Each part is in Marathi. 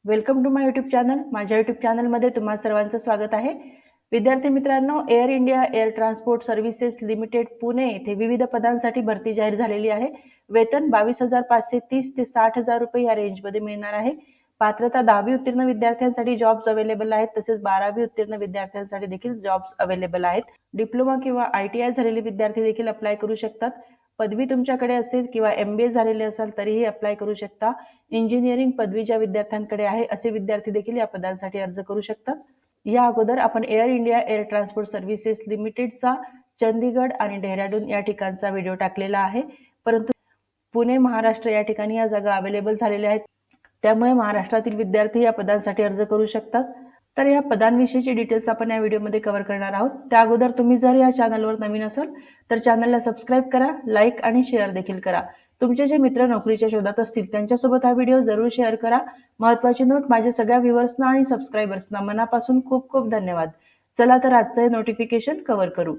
Welcome to my YouTube channel. माझ्या यूट्यूब चॅनलमध्ये तुम्हा सर्वांचं स्वागत आहे. विद्यार्थी मित्रांनो, air India air transport services limited Pune येथे विविध पदांसाठी भरती जाहीर झालेली आहे. वेतन 22,530 ते 60,000 रुपये या रेंजमध्ये मिळणार आहे. पात्रता 10वी उत्तीर्ण विद्यार्थ्यांसाठी जॉब्स अवेलेबल आहेत, तसेच 12वी उत्तीर्ण विद्यार्थ्यांसाठी देखील जॉब्स अवेलेबल आहेत. डिप्लोमा किंवा ITI झालेले विद्यार्थी देखील अप्लाय करू शकतात. पदवी तुमच्याकडे असेल किंवा MBA झालेले असाल तरीही अप्लाय करू शकता. इंजिनिअरिंग पदवी ज्या विद्यार्थ्यांकडे आहे असे विद्यार्थी देखील या पदांसाठी अर्ज करू शकतात. या अगोदर आपण Air India air transport services लिमिटेडचा चंदीगड आणि डेहराडून या ठिकाणचा व्हिडिओ टाकलेला आहे, परंतु पुणे महाराष्ट्र या ठिकाणी या जागा अवेलेबल झालेल्या आहेत, त्यामुळे महाराष्ट्रातील विद्यार्थी या पदांसाठी अर्ज करू शकतात. तर या पदांविषयीची डिटेल्स आपण या व्हिडिओमध्ये कव्हर करणार आहोत. त्या अगोदर तुम्ही जर या चॅनलवर नवीन असाल तर चॅनलला सबस्क्राईब करा, लाईक आणि शेअर देखील करा. तुमचे जे मित्र नोकरीच्या शोधात असतील त्यांच्यासोबत हा व्हिडिओ जरूर शेअर करा. महत्त्वाची नोट, माझ्या सगळ्या व्ह्यूअर्सना आणि सबस्क्रायबर्सना मनापासून खूप खूप धन्यवाद. चला तर आजचं हे नोटिफिकेशन कव्हर करू.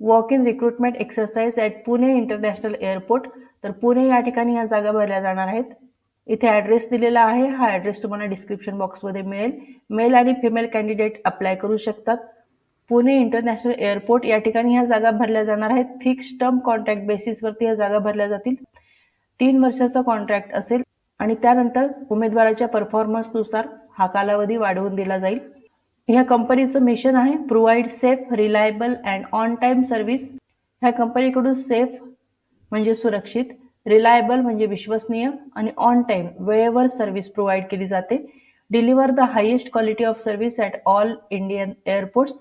Walk in recruitment exercise at Pune international airport. तर पुणे या ठिकाणी या जागा भरल्या जाणार आहेत. इथे ॲड्रेस दिलेला आहे. हा ॲड्रेस तुम्हाला डिस्क्रिप्शन बॉक्समध्ये मिळेल. मेल आणि फिमेल कॅन्डिडेट अप्लाय करू शकतात. पुणे इंटरनॅशनल एअरपोर्ट या ठिकाणी ह्या जागा भरल्या जाणार आहेत. फिक्स टर्म कॉन्ट्रॅक्ट बेसिसवरती ह्या जागा भरल्या जातील. 3 वर्षाचा कॉन्ट्रॅक्ट असेल आणि त्यानंतर उमेदवाराच्या परफॉर्मन्सनुसार हा कालावधी वाढवून दिला जाईल. ह्या कंपनीचं मिशन आहे provide safe, reliable and on time service. ह्या कंपनीकडून सेफ म्हणजे सुरक्षित, रिलायबल म्हणजे विश्वसनीय आणि ऑन टाइम वेळेवर सर्व्हिस प्रोव्हाइड केली जाते. Deliver the highest quality of service at all Indian airports.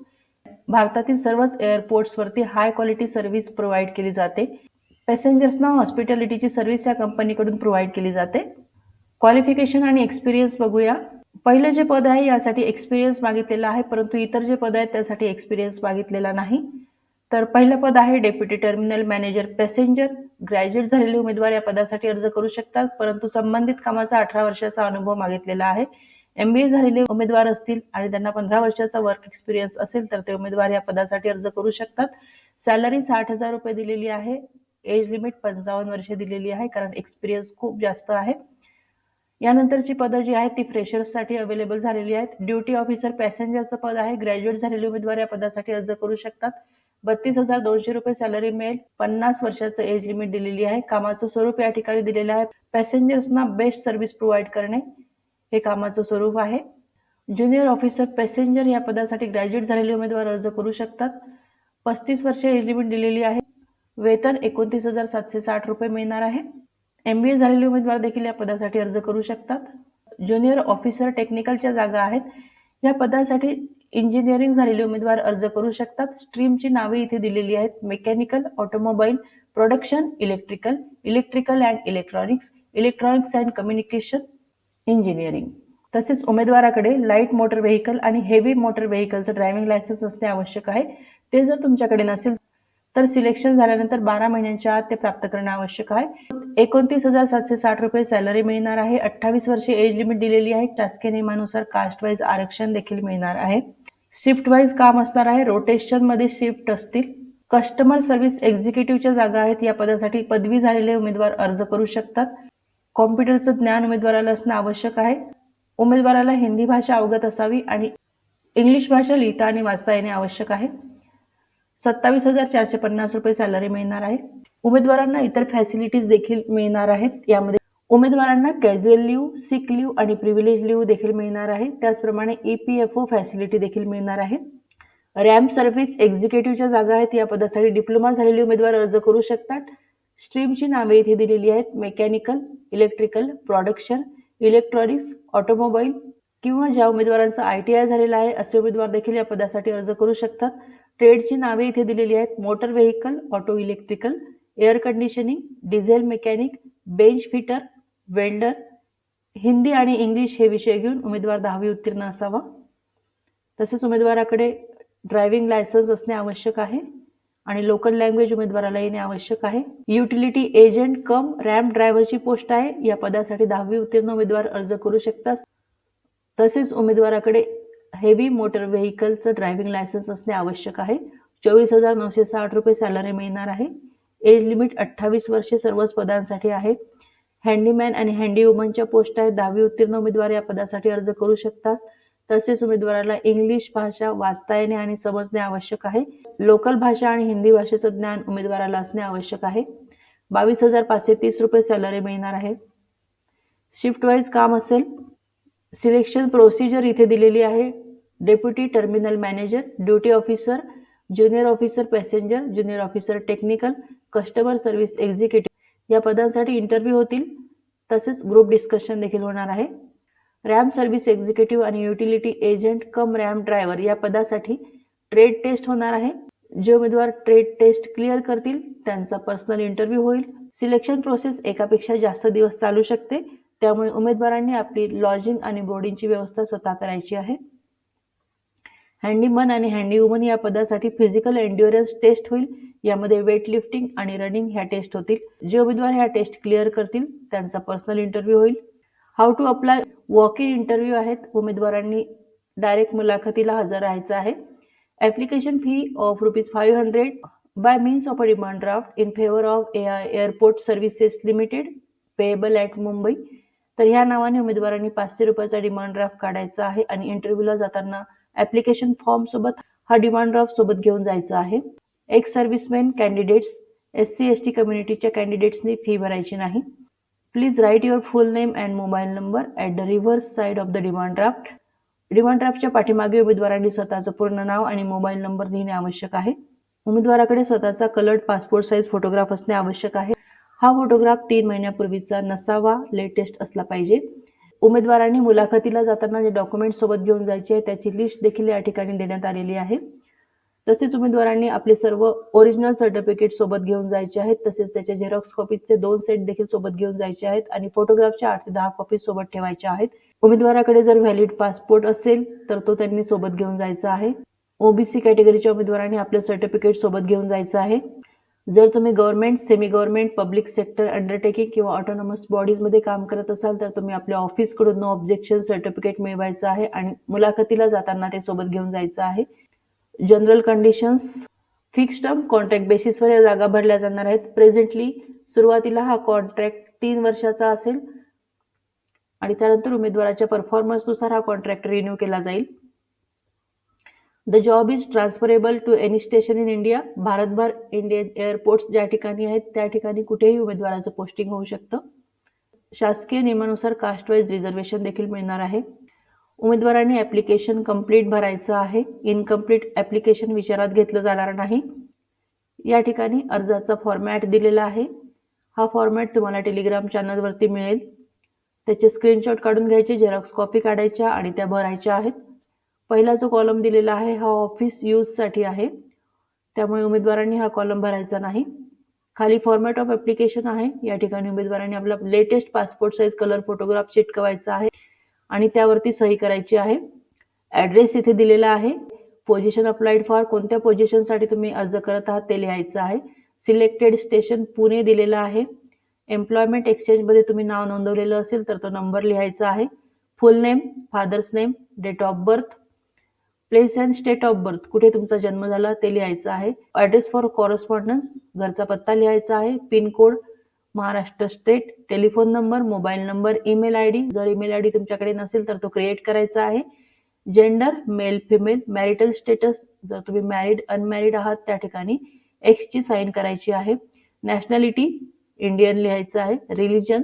भारतातील सर्वच एअरपोर्ट्सवरती हाय क्वालिटी सर्व्हिस प्रोव्हाइड केली जाते. पॅसेंजर्सना हॉस्पिटॅलिटीची सर्व्हिस या कंपनीकडून प्रोव्हाइड केली जाते. क्वालिफिकेशन आणि एक्सपिरियन्स बघूया. पहिलं जे पद आहे यासाठी एक्सपिरियन्स मागितलेला आहे, परंतु इतर जे पद आहेत त्यासाठी एक्सपिरियन्स मागितलेला नाही. तर पहिलं पद आहे deputy terminal manager passenger. Graduate झालेले उमेदवार या पदासाठी अर्ज करू शकतात, परंतु संबंधित कामाचा 18 वर्षाचा अनुभव मागितलेला आहे. MBA झालेले उमेदवार असतील आणि त्यांना 15 वर्षाचा वर्क एक्सपिरियन्स असेल तर ते उमेदवार या पदासाठी अर्ज करू शकतात. सॅलरी 60,000 रुपये दिलेली आहे. एज लिमिट 55 वर्षे दिलेली आहे, कारण एक्सपिरियन्स खूप जास्त आहे. यानंतरची पदं जी आहेत ती फ्रेशर्ससाठी अवेलेबल झालेली आहेत. ड्युटी ऑफिसर पॅसेंजरचं पद आहे. ग्रॅज्युएट झालेले उमेदवार या पदासाठी अर्ज करू शकतात. 32,200 रुपये सॅलरी मिळेल. 50 वर्षाचं एज लिमिट दिलेली आहे. कामाचं स्वरूप या ठिकाणी दिलेलं आहे. पॅसेंजर्सना बेस्ट सर्व्हिस प्रोव्हाइड करणे हे कामाचं स्वरूप आहे. ज्युनियर ऑफिसर पॅसेंजर या पदासाठी ग्रॅज्युएट झालेले उमेदवार अर्ज करू शकतात. 35 वर्षे एज लिमिट दिलेली आहे. वेतन 29,760 रुपये मिळणार आहे. MBA झालेले उमेदवार देखील या पदासाठी अर्ज करू शकतात. ज्युनियर ऑफिसर टेक्निकलच्या जागा आहेत. या पदासाठी इंजिनिअरिंग झालेले उमेदवार अर्ज करू शकतात. स्ट्रीमची नावे इथे दिलेली आहेत. Mechanical, automobile, production, electrical, electrical and electronics, electronics and communication engineering. तसेच उमेदवाराकडे लाईट मोटर व्हेकल आणि हेवी मोटर व्हेकलचं ड्रायव्हिंग लायसन्स असणे आवश्यक आहे. ते जर तुमच्याकडे नसेल तर सिलेक्शन झाल्यानंतर 12 महिन्यांच्या आत ते प्राप्त करणं आवश्यक आहे. 29,760 रुपये सॅलरी मिळणार आहे. 28 वर्षे एज लिमिट दिलेली आहे. शासकीय नियमानुसार कास्ट वाईज आरक्षण देखील मिळणार आहे. शिफ्ट वाईज काम असणार आहे. रोटेशन मध्ये शिफ्ट असतील. कस्टमर सर्व्हिस एक्झिक्युटिव्हच्या जागा आहेत. या पदासाठी पदवी झालेले उमेदवार अर्ज करू शकतात. कॉम्प्युटरचं ज्ञान उमेदवाराला असणं आवश्यक आहे. उमेदवाराला हिंदी भाषा अवगत असावी आणि इंग्लिश भाषा लिहिता आणि वाचता येणे आवश्यक आहे. 27,450 रुपये सॅलरी मिळणार आहे. उमेदवारांना इतर फॅसिलिटीज देखील मिळणार आहेत. यामध्ये उमेदवारांना कॅज्युअल लिव्ह, सिक लिव्ह आणि प्रिव्हिलेज लिव्ह देखील मिळणार आहे. त्याचप्रमाणे EPFO फॅसिलिटी देखील मिळणार आहे. रॅम्प सर्व्हिस एक्झिक्युटिव्हच्या जागा आहेत. या पदासाठी डिप्लोमा झालेले उमेदवार अर्ज करू शकतात. स्ट्रीमची नावे इथे दिलेली आहेत. Mechanical, electrical, production, electronics, automobile किंवा ज्या उमेदवारांचा ITI झालेला आहे असे उमेदवार देखील या पदासाठी अर्ज करू शकतात. ट्रेडची नावे इथे दिलेली आहेत. Motor vehicle, auto electrical, air conditioning, diesel mechanic, bench fitter, welder. Hindi आणि इंग्लिश हे विषय घेऊन उमेदवार 10वी उत्तीर्ण असावा. तसेच उमेदवाराकडे ड्रायव्हिंग लायसन्स असणे आवश्यक आहे आणि लोकल लँग्वेज उमेदवाराला येणे आवश्यक आहे. युटिलिटी एजंट कम रॅम्प ड्रायव्हरची पोस्ट आहे. या पदासाठी 10वी उत्तीर्ण उमेदवार अर्ज करू शकतात. तसेच उमेदवाराकडे हेवी मोटर व्हेकलचं ड्रायव्हिंग लायसन्स असणे आवश्यक आहे. 24,960 रुपये सॅलरी मिळणार आहे. एज लिमिट 28 वर्षे सर्वच पदांसाठी आहे. हँडीमॅन आणि हँडी वुमनच्या पोस्ट आहेत. 10वी उत्तीर्ण उमेदवार या पदासाठी अर्ज करू शकतात. तसेच उमेदवाराला इंग्लिश भाषा वाचता येणे आणि समजणे आवश्यक आहे. लोकल भाषा आणि हिंदी भाषेचं ज्ञान उमेदवाराला असणे आवश्यक आहे. 22,530 रुपये सॅलरी मिळणार आहे. शिफ्ट वाईज काम असेल. सिलेक्शन प्रोसिजर इथे दिलेली आहे. Deputy terminal manager, duty officer, junior officer passenger, junior officer technical, customer service executive या पदांसाठी इंटरव्ह्यू होतील. तसेच ग्रुप डिस्कशन देखील होणार आहे. रॅम सर्व्हिस एक्झिक्युटिव्ह आणि युटिलिटी एजंट कम रॅम ड्रायव्हर या पदासाठी ट्रेड टेस्ट होणार आहे. जे उमेदवार ट्रेड टेस्ट क्लिअर करतील त्यांचा पर्सनल इंटरव्ह्यू होईल. सिलेक्शन प्रोसेस एकापेक्षा जास्त दिवस चालू शकते, त्यामुळे उमेदवारांनी आपली लॉजिंग आणि बोर्डिंगची व्यवस्था स्वतः करायची आहे. हँडीमन आणि हँडी वुमन या पदासाठी फिजिकल एंड्युरन्स टेस्ट होईल. यामध्ये वेट लिफ्टिंग आणि रनिंग ह्या टेस्ट होतील. जे उमेदवार ह्या टेस्ट क्लिअर करतील त्यांचा पर्सनल इंटरव्ह्यू होईल. How to apply walk in interview आहेत. उमेदवारांनी डायरेक्ट मुलाखतीला हजर राहायचं आहे. Application fee of ₹500 by means of a demand draft in favour of AI airport services limited payable at Mumbai. तर ह्या नावाने उमेदवारांनी ₹500 डिमांड ड्राफ्ट काढायचा आहे आणि इंटरव्ह्यूला जाताना ॲप्लिकेशन फॉर्म सोबत हा डिमांड ड्राफ्ट सोबत घेऊन जायचा आहे. एक्स सर्व्हिसमॅन कॅन्डिडेट्स, SC/ST कम्युनिटीच्या कॅन्डिडेट्सनी फी भरायची नाही. Please write your full name and mobile number at the reverse side of the demand draft. Demand ड्राफ्टच्या पाठीमागे उमेदवारांनी स्वतःचं पूर्ण नाव आणि मोबाईल नंबर लिहिणे आवश्यक आहे. उमेदवाराकडे स्वतःचा कलर्ड पासपोर्ट साईज फोटोग्राफ असणे आवश्यक आहे. हा फोटोग्राफ 3 महिन्यापूर्वीचा नसावा, लेटेस्ट असला पाहिजे. उमेदवारांनी मुलाखतीला जाताना जे डॉक्युमेंट सोबत घेऊन जायचे आहे त्याची लिस्ट देखील या ठिकाणी देण्यात आलेली आहे. तसेच उमेदवारांनी आपले सर्व ओरिजिनल सर्टिफिकेट सोबत घेऊन जायचे आहेत. तसेच त्याच्या झेरॉक्स कॉपीचे 2 सेट देखील सोबत घेऊन जायचे आहेत आणि फोटोग्राफच्या 8 ते 10 कॉपी सोबत ठेवायच्या आहेत. उमेदवाराकडे जर व्हॅलिड पासपोर्ट असेल तर तो त्यांनी सोबत घेऊन जायचा आहे. OBC कॅटेगरीच्या उमेदवारांनी आपले सर्टिफिकेट सोबत घेऊन जायचं आहे. जर तुम्ही government, semi government, public sector undertaking किंवा ऑटोनॉमस बॉडीजमध्ये काम करत असाल तर तुम्ही आपल्या ऑफिसकडून नो ऑब्जेक्शन सर्टिफिकेट मिळवायचं आहे आणि मुलाखतीला जाताना ते सोबत घेऊन जायचं आहे. General conditions, fixed term contract बेसिसवर या जागा भरल्या जाणार आहेत. प्रेझेंटली सुरुवातीला हा कॉन्ट्रॅक्ट 3 वर्षाचा असेल आणि त्यानंतर उमेदवाराच्या परफॉर्मन्सनुसार हा कॉन्ट्रॅक्ट रिन्यू केला जाईल. The job is transferable to any station in India. भारतभर इंडियन एअरपोर्ट्स ज्या ठिकाणी आहेत त्या ठिकाणी कुठेही उमेदवाराचं पोस्टिंग होऊ शकतं. शासकीय नियमानुसार कास्ट वाईज रिझर्वेशन देखील मिळणार आहे. उमेदवारांनी ॲप्लिकेशन कंप्लीट भरायचं आहे. इनकम्प्लीट ॲप्लिकेशन विचारात घेतलं जाणार नाही. या ठिकाणी अर्जाचा फॉर्मॅट दिलेला आहे. हा फॉर्मॅट तुम्हाला टेलिग्राम चॅनलवरती मिळेल. त्याचे स्क्रीनशॉट काढून घ्यायचे, झेरॉक्स कॉपी काढायच्या आणि त्या भरायच्या आहेत. पहिला जो कॉलम दिलेला आहे हा ऑफिस यूजसाठी आहे, त्यामुळे उमेदवारांनी हा कॉलम भरायचा नाही. खाली फॉर्मॅट ऑफ ॲप्लिकेशन आहे. या ठिकाणी उमेदवारांनी आपला latest passport size colour photograph चिटकवायचा आहे आणि त्यावरती सही करायची आहे. ॲड्रेस इथे दिलेला आहे. पोझिशन अप्लाइड फॉर, कोणत्या पोझिशनसाठी तुम्ही अर्ज करत आहात ते लिहायचं आहे. सिलेक्टेड स्टेशन पुणे दिलेला आहे. एम्प्लॉयमेंट एक्सचेंजमध्ये तुम्ही नाव नोंदवलेलं असेल तर तो नंबर लिहायचा आहे. Full name, father's name, date of birth, place and state of birth, कुठे तुमचा जन्म झाला ते लिहायचं आहे. ॲड्रेस फॉर कॉरेस्पॉन्डन्स, घरचा पत्ता लिहायचा आहे. Pincode, Maharashtra state, telephone number, mobile number, email ID, जर ईमेल ID तुमच्याकडे नसेल तर तो क्रिएट करायचा आहे. Gender male female, marital status, जर तुम्ही मॅरिड अनमॅरिड आहात त्या ठिकाणी Xची साईन करायची आहे. नॅशनॅलिटी इंडियन लिहायचं आहे. रिलिजन,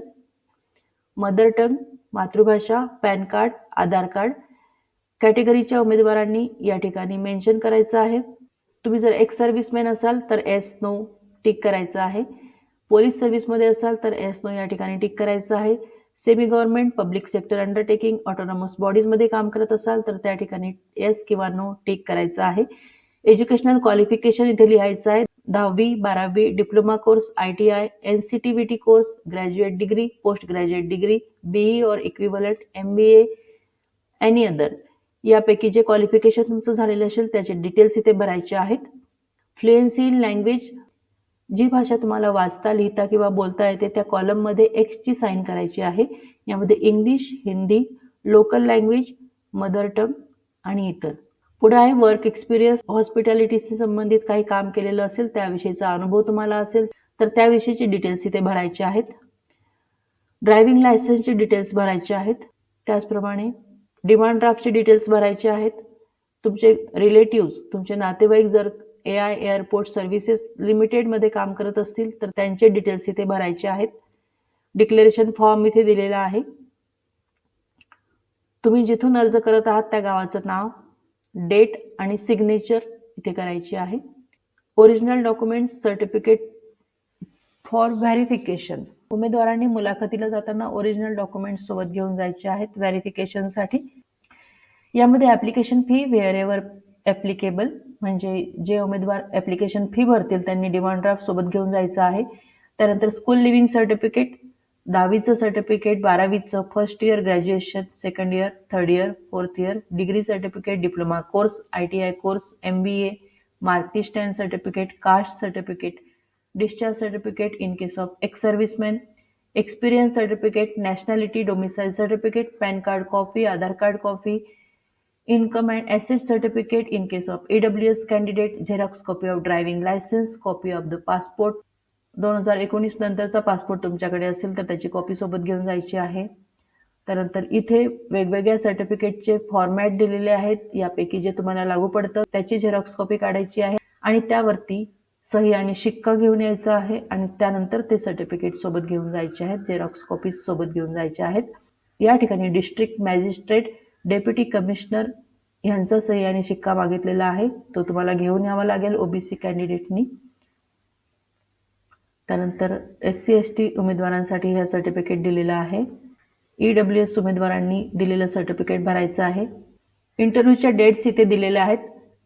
मदर टंग मातृभाषा, पॅन कार्ड, आधार कार्ड. कॅटेगरीच्या उमेदवारांनी या ठिकाणी मेन्शन करायचं आहे. तुम्ही जर एक्स सर्व्हिसमॅन असाल तर येस नो टिक करायचं आहे. पोलीस सर्व्हिसमध्ये असाल तर येस नो या ठिकाणी टिक करायचं आहे. Semi government, public sector undertaking, autonomous बॉडीजमध्ये काम करत असाल तर त्या ठिकाणी येस किंवा नो टिक करायचं आहे. एज्युकेशनल क्वालिफिकेशन इथे लिहायचं आहे. 10वी, 12वी, diploma course, ITI, NCTVT course, graduate degree, post graduate degree, BE और इक्विव्हलंट, MBA, एनी अदर, यापैकी जे क्वालिफिकेशन तुमचं झालेलं असेल त्याचे डिटेल्स इथे भरायचे आहेत. फ्लुएन्सी इन लँग्वेज, जी भाषा तुम्हाला वाचता, लिहिता किंवा बोलता येते त्या कॉलममध्ये Xची साईन करायची आहे. यामध्ये English, Hindi, local language, mother tongue आणि इतर. पुढे आहे वर्क एक्सपिरियन्स. हॉस्पिटॅलिटीशी संबंधित काही काम केलेलं असेल त्याविषयीचा अनुभव तुम्हाला असेल तर त्याविषयीचे डिटेल्स इथे भरायचे आहेत. ड्रायव्हिंग लायसन्सचे डिटेल्स भरायचे आहेत. त्याचप्रमाणे डिमांड ड्राफ्टचे डिटेल्स भरायचे आहेत. तुमचे रिलेटिव्स, तुमचे नातेवाईक जर AI एअरपोर्ट सर्व्हिसेस लिमिटेडमध्ये काम करत असतील तर त्यांचे डिटेल्स इथे भरायचे आहेत. डिक्लेरेशन फॉर्म इथे दिलेला आहे. तुम्ही जिथून अर्ज करत आहात त्या गावाचं नाव, डेट आणि सिग्नेचर इथे करायची आहे. Original documents, certificate for verification. उमेदवारांनी मुलाखतीला जाताना ओरिजिनल डॉक्युमेंट्स सोबत घेऊन जायचे आहेत व्हेरिफिकेशनसाठी. यामध्ये application fee where ever applicable, म्हणजे जे उमेदवार ॲप्लिकेशन फी भरतील त्यांनी डिमांड ड्राफ्ट सोबत घेऊन जायचं आहे. त्यानंतर स्कूल लिव्हिंग सर्टिफिकेट, 10वीचं सर्टिफिकेट, 12वीचं, first year graduation, second year, third year, fourth year, degree certificate, diploma course, ITI course, MBA, mark list and certificate, caste certificate, discharge certificate in case of ex serviceman, experience certificate, nationality, domicile certificate, PAN card copy, Aadhaar card copy, income and asset certificate in case of EWS candidate, xerox copy of driving licence, copy of the passport. 2019 नंतरचा पासपोर्ट तुमच्याकडे असेल तर त्याची कॉपी सोबत घेऊन जायची आहे. त्यानंतर इथे वेगवेगळ्या सर्टिफिकेटचे फॉर्मॅट दिलेले आहेत. यापैकी जे तुम्हाला लागू पडतं त्याची झेरॉक्स कॉपी काढायची आहे आणि त्यावरती सही आणि शिक्का घेऊन यायचा आहे आणि त्यानंतर ते सर्टिफिकेट सोबत घेऊन जायचे आहेत, झेरॉक्स कॉपी सोबत घेऊन जायचे आहेत. या ठिकाणी डिस्ट्रिक्ट मॅजिस्ट्रेट, डेप्युटी कमिशनर यांचा सही आणि शिक्का मागितलेला आहे, तो तुम्हाला घेऊन यावा लागेल OBC कॅन्डिडेटनी. त्यानंतर SC/ST उमेदवारांसाठी हे सर्टिफिकेट दिलेलं आहे. EWS उमेदवारांनी दिलेलं सर्टिफिकेट भरायचं आहे. इंटरव्ह्यूच्या डेट्स इथे दिलेल्या आहेत.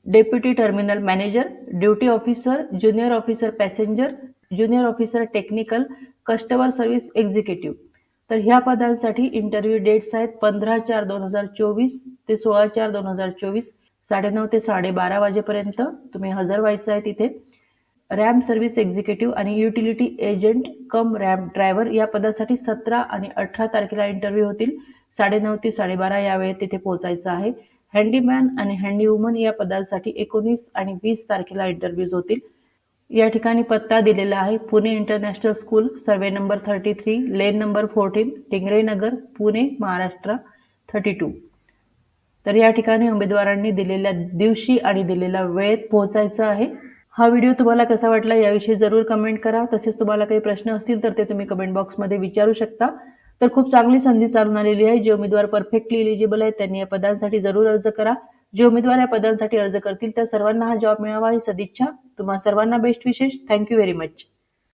Deputy terminal manager, duty officer, junior officer passenger, junior officer technical, customer service executive. तर ह्या पदांसाठी इंटरव्ह्यू डेट्स आहेत 15/4/2024 ते 16/4/2024, 9:30 ते 12:30 वाजेपर्यंत तुम्ही हजर व्हायचं आहे तिथे. रॅम्प सर्व्हिस एक्झिक्युटिव्ह आणि युटिलिटी एजंट कम रॅम्प ड्रायव्हर या पदासाठी 17 आणि 18 तारखेला इंटरव्ह्यू होतील. 9:30 ते 12:30 या वेळेत तिथे पोहोचायचं आहे. हँडीमॅन आणि हँडीवुमन या पदांसाठी 19 आणि 20 तारखेला इंटरव्ह्यूज होतील. या ठिकाणी पत्ता दिलेला आहे Pune international school, survey number 33, lane number 14, Tingre Nagar, Pune, Maharashtra 32. तर या ठिकाणी उमेदवारांनी दिलेल्या दिवशी आणि दिलेल्या वेळेत पोहोचायचं आहे. हा व्हिडिओ तुम्हाला कसा वाटला याविषयी जरूर कमेंट करा. तसेच तुम्हाला काही प्रश्न असतील तर ते तुम्ही कमेंट बॉक्समध्ये विचारू शकता. तर खूप चांगली संधी चालून आलेली आहे. जे उमेदवार परफेक्टली एलिजिबल आहेत त्यांनी या पदांसाठी जरूर अर्ज करा. जे उमेदवार या पदांसाठी अर्ज करतील त्या सर्वांना हा जॉब मिळावा ही सदिच्छा. तुम्हा सर्वांना बेस्ट विशेष. Thank you very much.